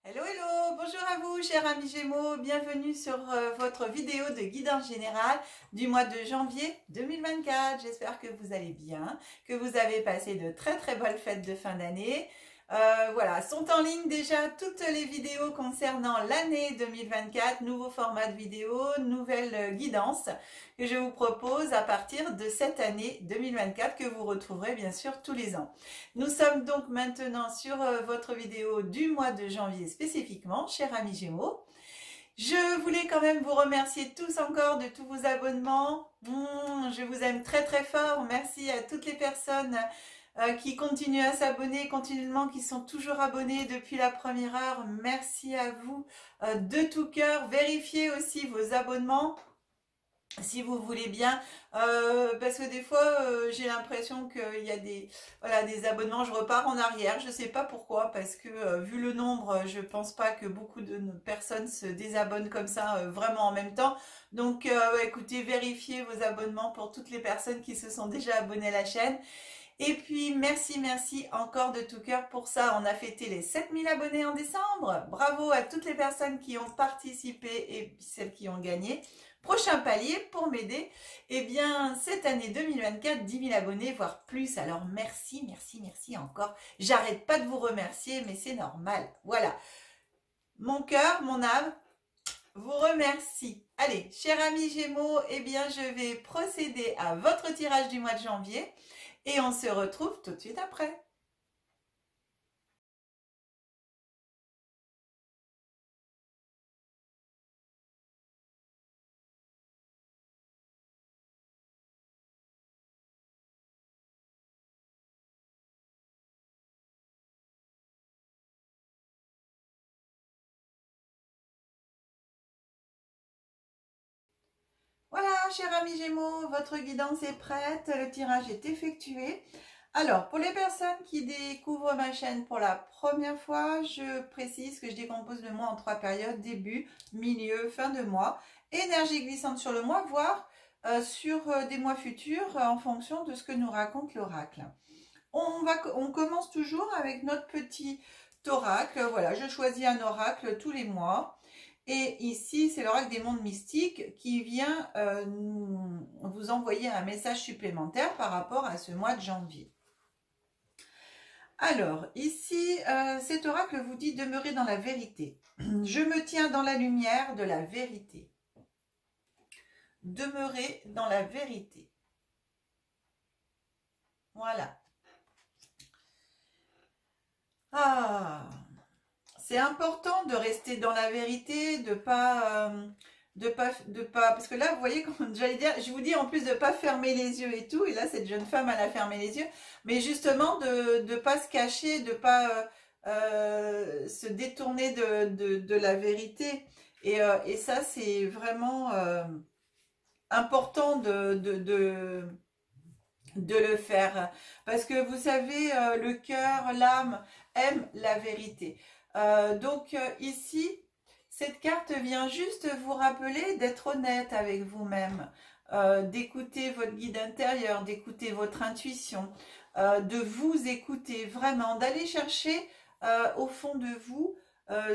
Hello, hello, bonjour à vous, chers amis Gémeaux, bienvenue sur votre vidéo de guidance générale du mois de janvier 2024. J'espère que vous allez bien, que vous avez passé de très très bonnes fêtes de fin d'année. Voilà, sont en ligne déjà toutes les vidéos concernant l'année 2024, nouveau format de vidéo, nouvelle guidance que je vous propose à partir de cette année 2024 que vous retrouverez bien sûr tous les ans. Nous sommes donc maintenant sur votre vidéo du mois de janvier spécifiquement, chers amis Gémeaux. Je voulais quand même vous remercier tous encore de tous vos abonnements. Je vous aime très très fort. Merci à toutes les personnes qui continuent à s'abonner continuellement, qui sont toujours abonnés depuis la première heure. Merci à vous de tout cœur. Vérifiez aussi vos abonnements si vous voulez bien, parce que des fois j'ai l'impression qu'il y a des abonnements, je repars en arrière, je sais pas pourquoi, parce que vu le nombre, je pense pas que beaucoup de personnes se désabonnent comme ça vraiment en même temps. Donc écoutez, vérifiez vos abonnements pour toutes les personnes qui se sont déjà abonnées à la chaîne. Et puis merci encore de tout cœur pour ça. On a fêté les 7000 abonnés en décembre. Bravo à toutes les personnes qui ont participé et celles qui ont gagné. Prochain palier pour m'aider, eh bien cette année 2024, 10 000 abonnés, voire plus. Alors merci encore. J'arrête pas de vous remercier, mais c'est normal. Voilà. Mon cœur, mon âme vous remercie. Allez, chers amis Gémeaux, eh bien je vais procéder à votre tirage du mois de janvier. Et on se retrouve tout de suite après. Voilà, chers amis Gémeaux, votre guidance est prête, le tirage est effectué. Alors, pour les personnes qui découvrent ma chaîne pour la première fois, je précise que je décompose le mois en 3 périodes, début, milieu, fin de mois, énergie glissante sur le mois, voire sur des mois futurs en fonction de ce que nous raconte l'oracle. On commence toujours avec notre petit oracle. Voilà, je choisis un oracle tous les mois. Et ici, c'est l'oracle des mondes mystiques qui vient vous envoyer un message supplémentaire par rapport à ce mois de janvier. Alors, ici, cet oracle vous dit « Demeurez dans la vérité ». Je me tiens dans la lumière de la vérité. Demeurez dans la vérité. Voilà. Ah, c'est important de rester dans la vérité, de pas, parce que là, vous voyez, comme j'allais dire, je vous dis en plus de pas fermer les yeux et tout, et là, cette jeune femme, elle a fermé les yeux, mais justement de pas se cacher, de pas se détourner de la vérité. Et ça, c'est vraiment important de le faire. Parce que vous savez, le cœur, l'âme aime la vérité. Donc ici, cette carte vient juste vous rappeler d'être honnête avec vous-même, d'écouter votre guide intérieur, d'écouter votre intuition, de vous écouter vraiment, d'aller chercher au fond de vous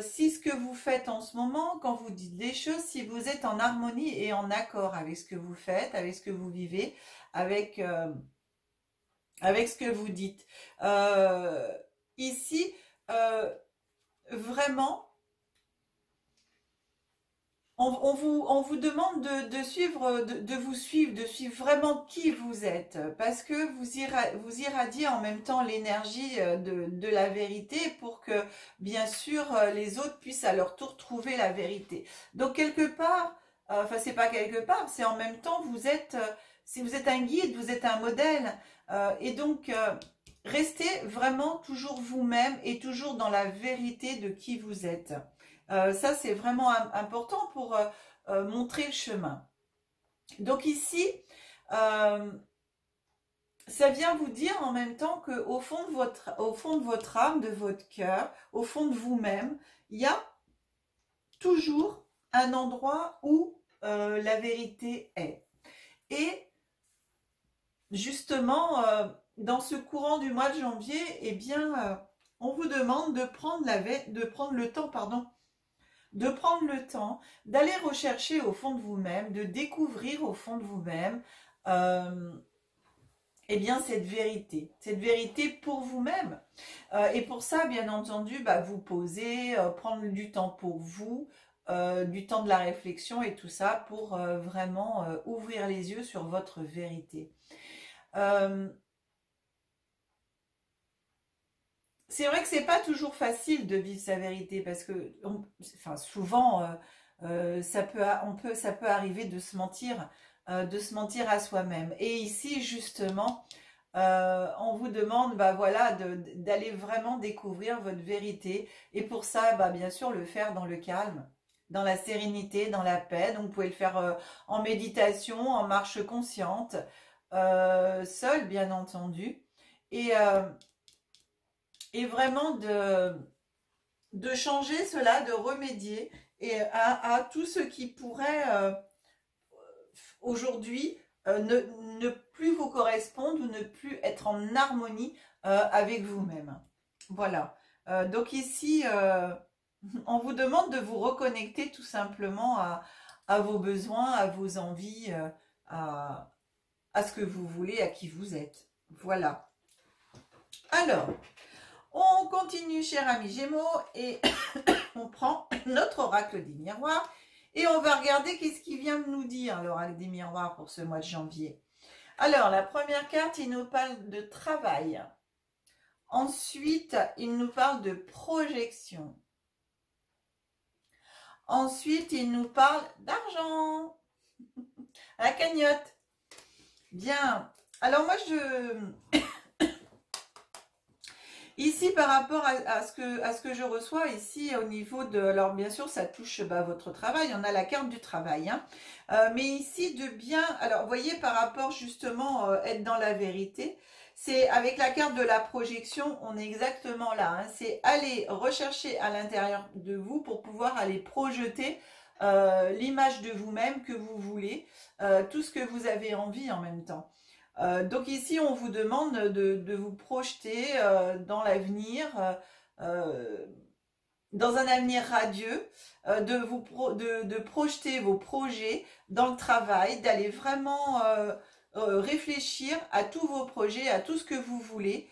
si ce que vous faites en ce moment, quand vous dites des choses, si vous êtes en harmonie et en accord avec ce que vous faites, avec ce que vous vivez, avec ce que vous dites. Ici, vraiment, on vous demande de suivre, de vous suivre, de suivre vraiment qui vous êtes, parce que vous irradiez en même temps l'énergie de la vérité pour que, bien sûr, les autres puissent à leur tour trouver la vérité. Donc, quelque part, enfin, c'est pas quelque part, c'est en même temps, si vous êtes un guide, vous êtes un modèle, et donc, restez vraiment toujours vous-même et toujours dans la vérité de qui vous êtes. Ça, c'est vraiment important pour montrer le chemin. Donc ici, ça vient vous dire en même temps qu'au fond de votre âme, de votre cœur, au fond de vous-même, il y a toujours un endroit où la vérité est. Et justement, dans ce courant du mois de janvier, eh bien, on vous demande de prendre le temps, de prendre le temps d'aller rechercher au fond de vous-même, de découvrir au fond de vous-même, eh bien cette vérité pour vous-même. Et pour ça, bien entendu, vous poser, prendre du temps pour vous, du temps de la réflexion et tout ça pour vraiment ouvrir les yeux sur votre vérité. C'est vrai que c'est pas toujours facile de vivre sa vérité parce que, souvent, ça peut arriver de se mentir à soi-même. Et ici, justement, on vous demande, voilà, d'aller vraiment découvrir votre vérité. Et pour ça, bien sûr, le faire dans le calme, dans la sérénité, dans la paix. Donc, vous pouvez le faire en méditation, en marche consciente, seul, bien entendu. Et vraiment de changer cela, de remédier à tout ce qui pourrait aujourd'hui ne plus vous correspondre ou ne plus être en harmonie avec vous-même. Voilà. Donc ici, on vous demande de vous reconnecter tout simplement à vos besoins, à vos envies, à ce que vous voulez, à qui vous êtes. Voilà. Alors, on continue, chers amis Gémeaux, et on prend notre oracle des miroirs et on va regarder qu'est-ce qui vient de nous dire l'oracle des miroirs pour ce mois de janvier. Alors, la première carte, il nous parle de travail. Ensuite, il nous parle de projection. Ensuite, il nous parle d'argent. La cagnotte. Bien. Alors, moi, ici, par rapport à ce que je reçois ici au niveau de... Alors, bien sûr, ça touche votre travail. On a la carte du travail. Hein. Mais ici, de bien... Alors, vous voyez, par rapport justement, être dans la vérité, c'est avec la carte de la projection, on est exactement là. Hein. C'est aller rechercher à l'intérieur de vous pour pouvoir aller projeter l'image de vous-même que vous voulez, tout ce que vous avez envie en même temps. Donc ici, on vous demande de vous projeter dans l'avenir, dans un avenir radieux, de projeter vos projets dans le travail, d'aller vraiment réfléchir à tous vos projets, à tout ce que vous voulez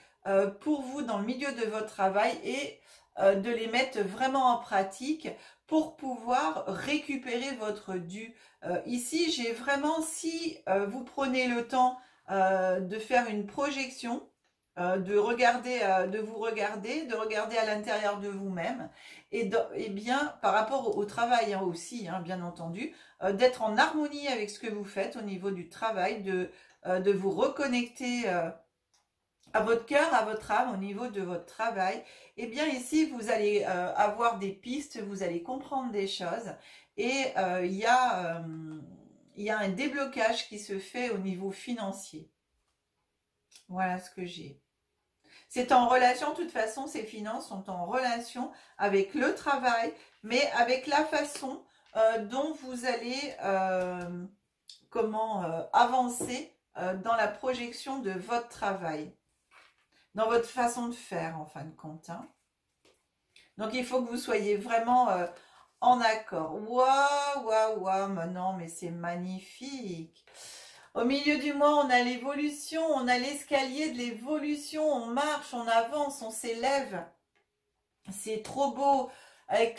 pour vous dans le milieu de votre travail et de les mettre vraiment en pratique pour pouvoir récupérer votre dû. Ici, j'ai vraiment, si vous prenez le temps de faire une projection, de vous regarder à l'intérieur de vous-même et bien par rapport au travail hein, aussi, hein, bien entendu, d'être en harmonie avec ce que vous faites au niveau du travail, de vous reconnecter à votre cœur, à votre âme au niveau de votre travail. Et bien ici, vous allez avoir des pistes, vous allez comprendre des choses et il y a un déblocage qui se fait au niveau financier. Voilà ce que j'ai. C'est en relation, de toute façon, ces finances sont en relation avec le travail, mais avec la façon dont vous allez avancer dans la projection de votre travail, dans votre façon de faire, en fin de compte. Hein. Donc, il faut que vous soyez vraiment en accord. Waouh, waouh, waouh, non, mais c'est magnifique. Au milieu du mois, on a l'évolution, on a l'escalier de l'évolution, on marche, on avance, on s'élève. C'est trop beau.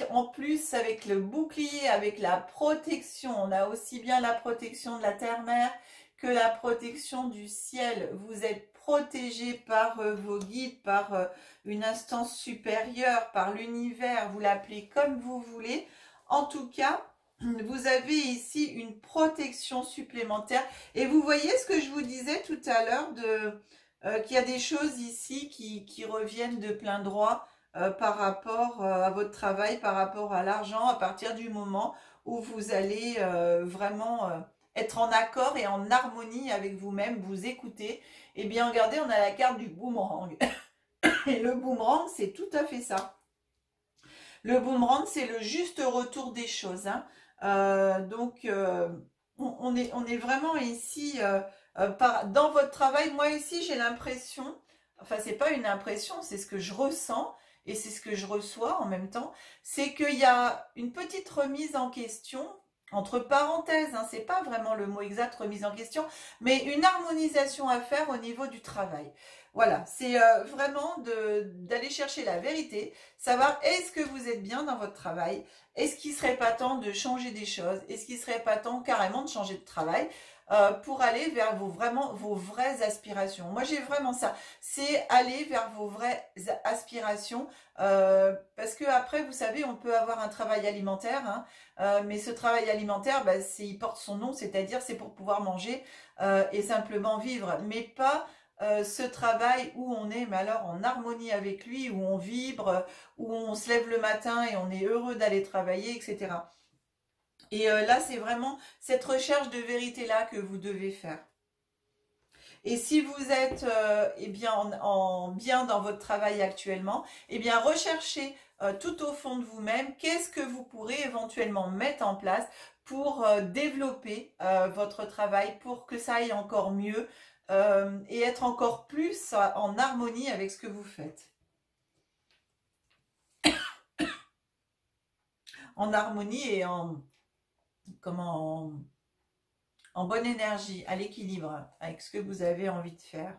En plus, avec le bouclier, avec la protection, on a aussi bien la protection de la terre-mère que la protection du ciel. Vous êtes protégé par vos guides, par une instance supérieure, par l'univers, vous l'appelez comme vous voulez. En tout cas, vous avez ici une protection supplémentaire. Et vous voyez ce que je vous disais tout à l'heure, qu'il y a des choses ici qui reviennent de plein droit par rapport à votre travail, par rapport à l'argent, à partir du moment où vous allez vraiment être en accord et en harmonie avec vous-même, vous écouter. Et bien, regardez, on a la carte du boomerang. Et le boomerang, c'est tout à fait ça. Le boomerang, c'est le juste retour des choses. Hein. Donc, on est vraiment ici, dans votre travail. Moi, ici, j'ai l'impression, enfin, c'est pas une impression, c'est ce que je ressens, et c'est ce que je reçois en même temps, c'est qu'il y a une petite remise en question, entre parenthèses, hein, c'est pas vraiment le mot exact, remise en question, mais une harmonisation à faire au niveau du travail. Voilà, c'est vraiment d'aller chercher la vérité, savoir est-ce que vous êtes bien dans votre travail, est-ce qu'il serait pas temps de changer des choses, est-ce qu'il serait pas temps carrément de changer de travail pour aller vers vos vraies aspirations. Moi, j'ai vraiment ça, c'est aller vers vos vraies aspirations, parce que après, vous savez, on peut avoir un travail alimentaire, hein, mais ce travail alimentaire, bah, il porte son nom, c'est-à-dire c'est pour pouvoir manger et simplement vivre, mais pas ce travail où on est, mais alors en harmonie avec lui, où on vibre, où on se lève le matin et on est heureux d'aller travailler, etc. Et là, c'est vraiment cette recherche de vérité-là que vous devez faire. Et si vous êtes eh bien, bien dans votre travail actuellement, eh bien, recherchez tout au fond de vous-même qu'est-ce que vous pourrez éventuellement mettre en place pour développer votre travail, pour que ça aille encore mieux et être encore plus en harmonie avec ce que vous faites. En harmonie et en bonne énergie, à l'équilibre avec ce que vous avez envie de faire.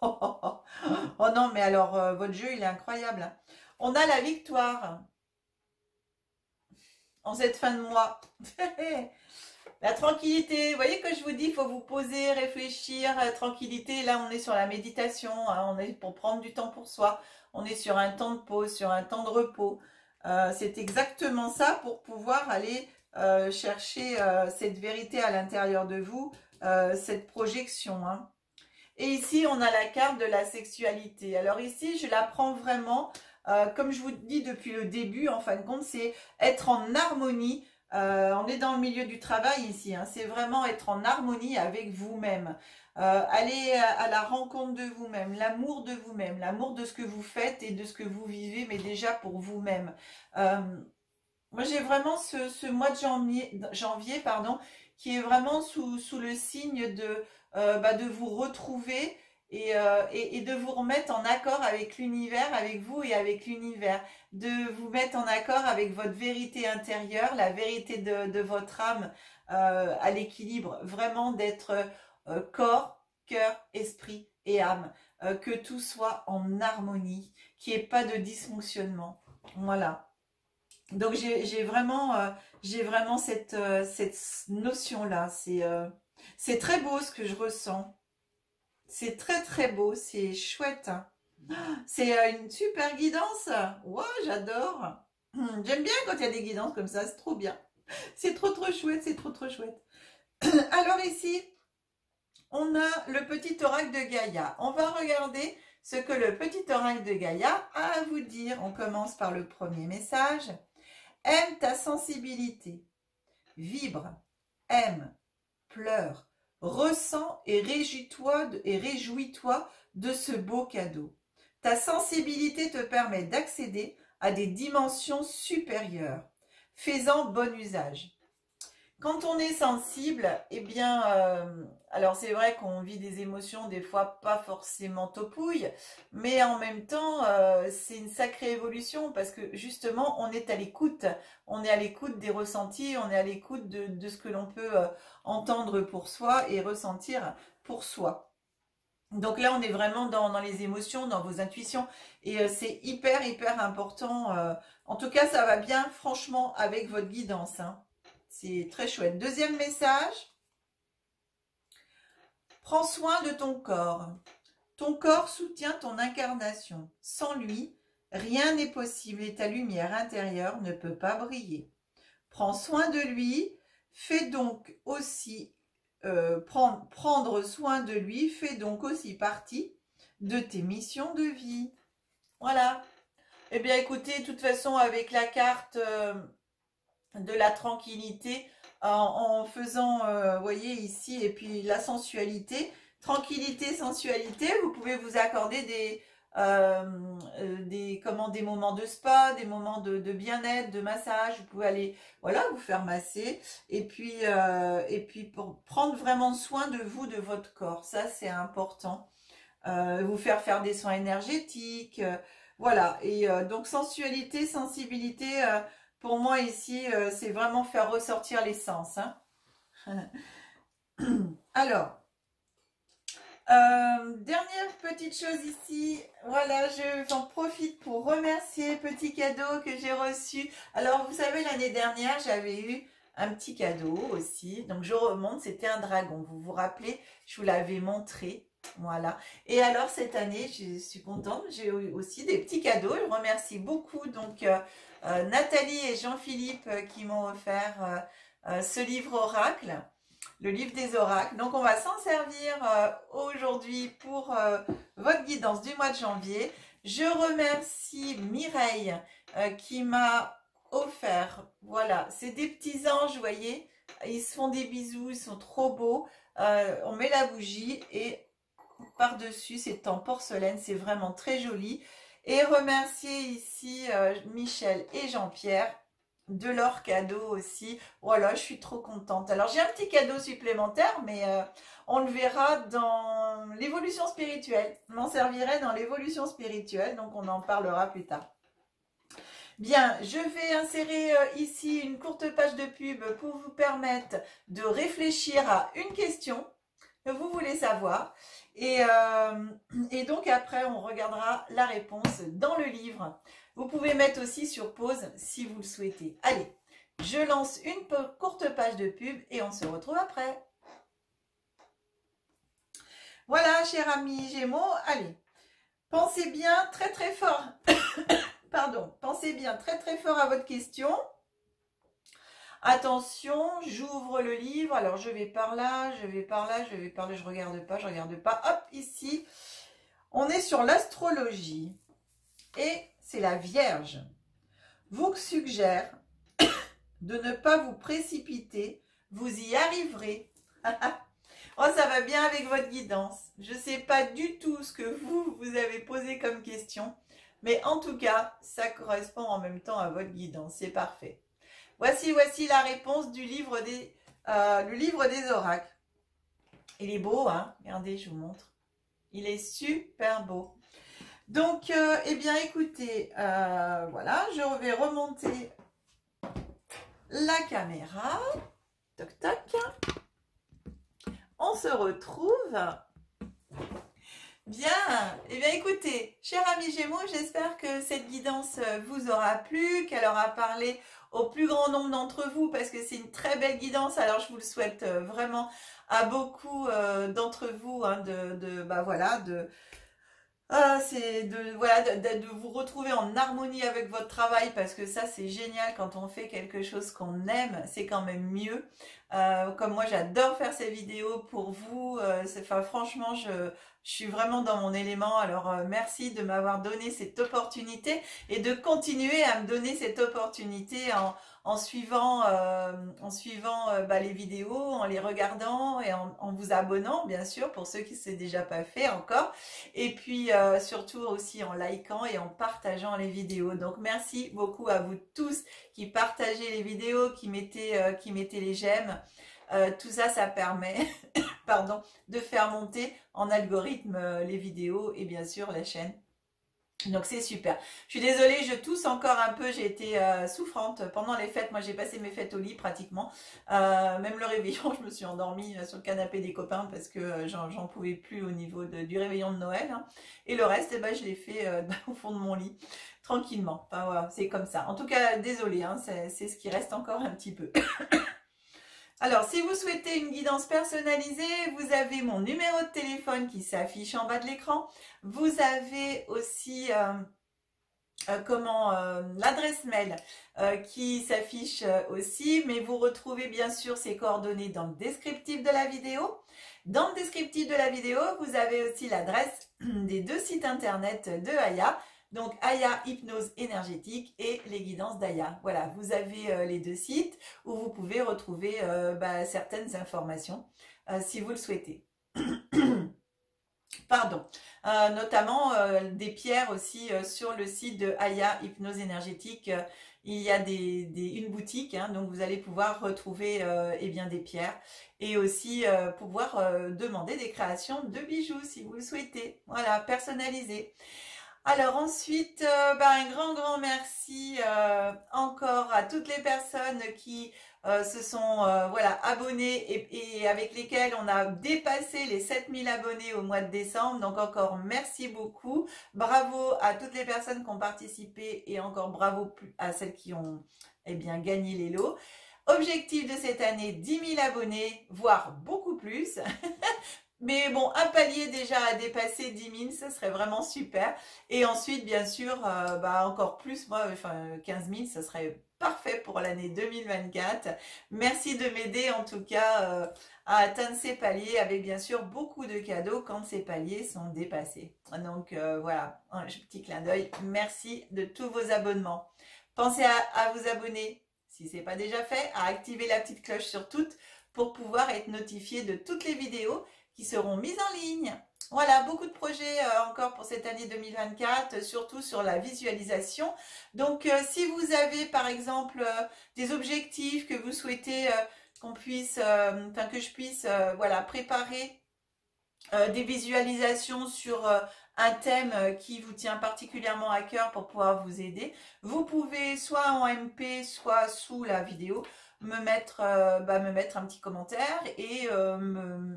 Oh non, mais alors, votre jeu, il est incroyable. On a la victoire en cette fin de mois. La tranquillité, vous voyez que je vous dis, il faut vous poser, réfléchir, tranquillité. Là, on est sur la méditation, hein, on est pour prendre du temps pour soi. On est sur un temps de pause, sur un temps de repos. C'est exactement ça pour pouvoir aller chercher cette vérité à l'intérieur de vous, cette projection. Hein. Et ici, on a la carte de la sexualité. Alors ici, je la prends vraiment, comme je vous dis depuis le début, en fin de compte, c'est être en harmonie. On est dans le milieu du travail ici, hein, c'est vraiment être en harmonie avec vous-même. Aller à la rencontre de vous-même, l'amour de vous-même, l'amour de ce que vous faites et de ce que vous vivez, mais déjà pour vous-même. Moi, j'ai vraiment ce mois de janvier, pardon, qui est vraiment sous le signe de vous retrouver et de vous remettre en accord avec l'univers, avec vous et avec l'univers, de vous mettre en accord avec votre vérité intérieure, la vérité de votre âme à l'équilibre, vraiment d'être corps, cœur, esprit et âme, que tout soit en harmonie, qu'il n'y ait pas de dysfonctionnement. Voilà. Donc j'ai vraiment cette notion-là. C'est très beau ce que je ressens. C'est très très beau, c'est chouette. Hein. C'est une super guidance. Wow, j'adore. J'aime bien quand il y a des guidances comme ça, c'est trop bien. C'est trop trop chouette, c'est trop trop chouette. Alors ici, on a le petit oracle de Gaïa. On va regarder ce que le petit oracle de Gaïa a à vous dire. On commence par le premier message. Aime ta sensibilité, vibre, aime, pleure, ressens et réjouis-toi de ce beau cadeau. Ta sensibilité te permet d'accéder à des dimensions supérieures. Fais-en bon usage. Quand on est sensible, eh bien, alors c'est vrai qu'on vit des émotions des fois pas forcément topouilles, mais en même temps, c'est une sacrée évolution parce que justement, on est à l'écoute des ressentis, on est à l'écoute de ce que l'on peut entendre pour soi et ressentir pour soi. Donc là, on est vraiment dans les émotions, dans vos intuitions et c'est hyper important. En tout cas, ça va bien franchement avec votre guidance, hein. C'est très chouette. Deuxième message. Prends soin de ton corps. Ton corps soutient ton incarnation. Sans lui, rien n'est possible et ta lumière intérieure ne peut pas briller. Prends soin de lui. Fais donc aussi prendre soin de lui fait donc aussi partie de tes missions de vie. Voilà. Eh bien, écoutez, de toute façon, avec la carte de la tranquillité en faisant, vous voyez ici, et puis la sensualité, tranquillité, sensualité, vous pouvez vous accorder des moments de spa, des moments de bien-être, de massage, vous pouvez aller, voilà, vous faire masser, et puis pour prendre vraiment soin de vous, de votre corps, ça c'est important, vous faire des soins énergétiques, Voilà, et donc sensualité, sensibilité, pour moi ici, c'est vraiment faire ressortir les sens. Hein. Alors, dernière petite chose ici, voilà, j'en profite pour remercier petit cadeau que j'ai reçu. Alors, vous savez, l'année dernière, j'avais eu un petit cadeau aussi. Donc, je remonte, c'était un dragon. Vous vous rappelez, je vous l'avais montré. Voilà. Et alors, cette année, je suis contente, j'ai eu aussi des petits cadeaux. Je remercie beaucoup donc Nathalie et Jean-Philippe qui m'ont offert ce livre oracle. Le livre des oracles. Donc, on va s'en servir aujourd'hui pour votre guidance du mois de janvier. Je remercie Mireille qui m'a offert, voilà, c'est des petits anges, vous voyez. Ils se font des bisous, ils sont trop beaux. On met la bougie et par-dessus, c'est en porcelaine, c'est vraiment très joli. Et remercier ici Michel et Jean-Pierre de leur cadeau aussi. Voilà, je suis trop contente. Alors, j'ai un petit cadeau supplémentaire, mais on le verra dans l'évolution spirituelle. Je m'en servirai dans l'évolution spirituelle, donc on en parlera plus tard. Bien, je vais insérer ici une courte page de pub pour vous permettre de réfléchir à une question que vous voulez savoir. Et donc après, on regardera la réponse dans le livre. Vous pouvez mettre aussi sur pause si vous le souhaitez. Allez, je lance une courte page de pub et on se retrouve après. Voilà, chers amis Gémeaux, allez, pensez bien très très fort. Pardon, pensez bien très très fort à votre question. Attention, j'ouvre le livre. Alors, je vais par là, je vais par là, je vais par là, je regarde pas. Hop, ici, on est sur l'astrologie. Et c'est la Vierge. Vous suggère de ne pas vous précipiter. Vous y arriverez. Oh, ça va bien avec votre guidance. Je ne sais pas du tout ce que vous avez posé comme question. Mais en tout cas, ça correspond en même temps à votre guidance. C'est parfait. Voici la réponse du livre le livre des oracles. Il est beau, hein? Regardez, je vous montre. Il est super beau. Donc, eh bien, écoutez, voilà, je vais remonter la caméra. Toc, toc. On se retrouve. Bien, eh bien écoutez, chers amis Gémeaux, j'espère que cette guidance vous aura plu, qu'elle aura parlé au plus grand nombre d'entre vous parce que c'est une très belle guidance. Alors je vous le souhaite vraiment à beaucoup d'entre vous hein, de vous retrouver en harmonie avec votre travail parce que ça c'est génial quand on fait quelque chose qu'on aime, c'est quand même mieux. Comme moi j'adore faire ces vidéos pour vous, franchement je suis vraiment dans mon élément, alors merci de m'avoir donné cette opportunité et de continuer à me donner cette opportunité en suivant les vidéos, en les regardant et en vous abonnant bien sûr pour ceux qui ne s'est déjà pas fait encore et puis surtout aussi en likant et en partageant les vidéos. Donc merci beaucoup à vous tous qui partagez les vidéos, qui mettez les j'aime. Tout ça, ça permet pardon, de faire monter en algorithme les vidéos et bien sûr la chaîne. Donc c'est super. Je suis désolée, je tousse encore un peu, j'ai été souffrante pendant les fêtes. Moi j'ai passé mes fêtes au lit pratiquement. Même le réveillon, je me suis endormie sur le canapé des copains parce que j'en pouvais plus au niveau du réveillon de Noël. Hein. Et le reste, eh ben, je l'ai fait au fond de mon lit, tranquillement. Enfin voilà, c'est comme ça. En tout cas, désolée, hein, c'est ce qui reste encore un petit peu. Alors, si vous souhaitez une guidance personnalisée, vous avez mon numéro de téléphone qui s'affiche en bas de l'écran. Vous avez aussi l'adresse mail qui s'affiche aussi, mais vous retrouvez bien sûr ces coordonnées dans le descriptif de la vidéo. Dans le descriptif de la vidéo, vous avez aussi l'adresse des 2 sites internet de Aya. Donc, Aya Hypnose Énergétique et les guidances d'Aya. Voilà, vous avez les 2 sites où vous pouvez retrouver certaines informations si vous le souhaitez. Pardon. Notamment des pierres aussi sur le site de Aya Hypnose Énergétique. Il y a une boutique, hein, donc vous allez pouvoir retrouver des pierres et aussi pouvoir demander des créations de bijoux si vous le souhaitez. Voilà, personnalisé. Alors ensuite, un grand merci encore à toutes les personnes qui se sont voilà, abonnées et avec lesquelles on a dépassé les 7000 abonnés au mois de décembre. Donc encore merci beaucoup. Bravo à toutes les personnes qui ont participé et encore bravo à celles qui ont bien, gagné les lots. Objectif de cette année, 10 000 abonnés, voire beaucoup plus. Mais bon, un palier déjà à dépasser 10 000, ce serait vraiment super. Et ensuite, bien sûr, encore plus, moi, enfin 15 000, ce serait parfait pour l'année 2024. Merci de m'aider en tout cas à atteindre ces paliers avec bien sûr beaucoup de cadeaux quand ces paliers sont dépassés. Donc voilà, un petit clin d'œil. Merci de tous vos abonnements. Pensez à vous abonner si ce n'est pas déjà fait, à activer la petite cloche sur toutes pour pouvoir être notifié de toutes les vidéos qui seront mises en ligne. Voilà, beaucoup de projets encore pour cette année 2024, surtout sur la visualisation. Donc, si vous avez par exemple des objectifs que vous souhaitez qu'on puisse, que je puisse voilà, préparer des visualisations sur un thème qui vous tient particulièrement à cœur pour pouvoir vous aider, vous pouvez soit en MP, soit sous la vidéo, me mettre un petit commentaire et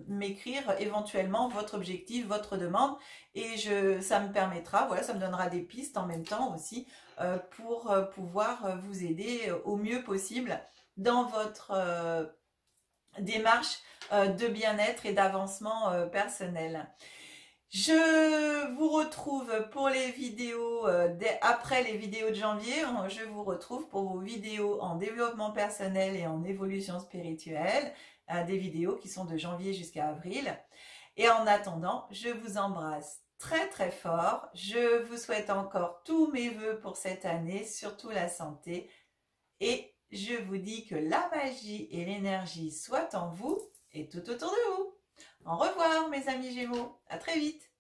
m'écrire éventuellement votre objectif, votre demande et ça me permettra, voilà, ça me donnera des pistes en même temps aussi pour pouvoir vous aider au mieux possible dans votre démarche de bien-être et d'avancement personnel. Je vous retrouve pour les vidéos, après les vidéos de janvier, je vous retrouve pour vos vidéos en développement personnel et en évolution spirituelle, des vidéos qui sont de janvier jusqu'à avril. Et en attendant, je vous embrasse très très fort. Je vous souhaite encore tous mes voeux pour cette année, surtout la santé. Et je vous dis que la magie et l'énergie soient en vous et tout autour de vous. Au revoir mes amis Gémeaux, à très vite.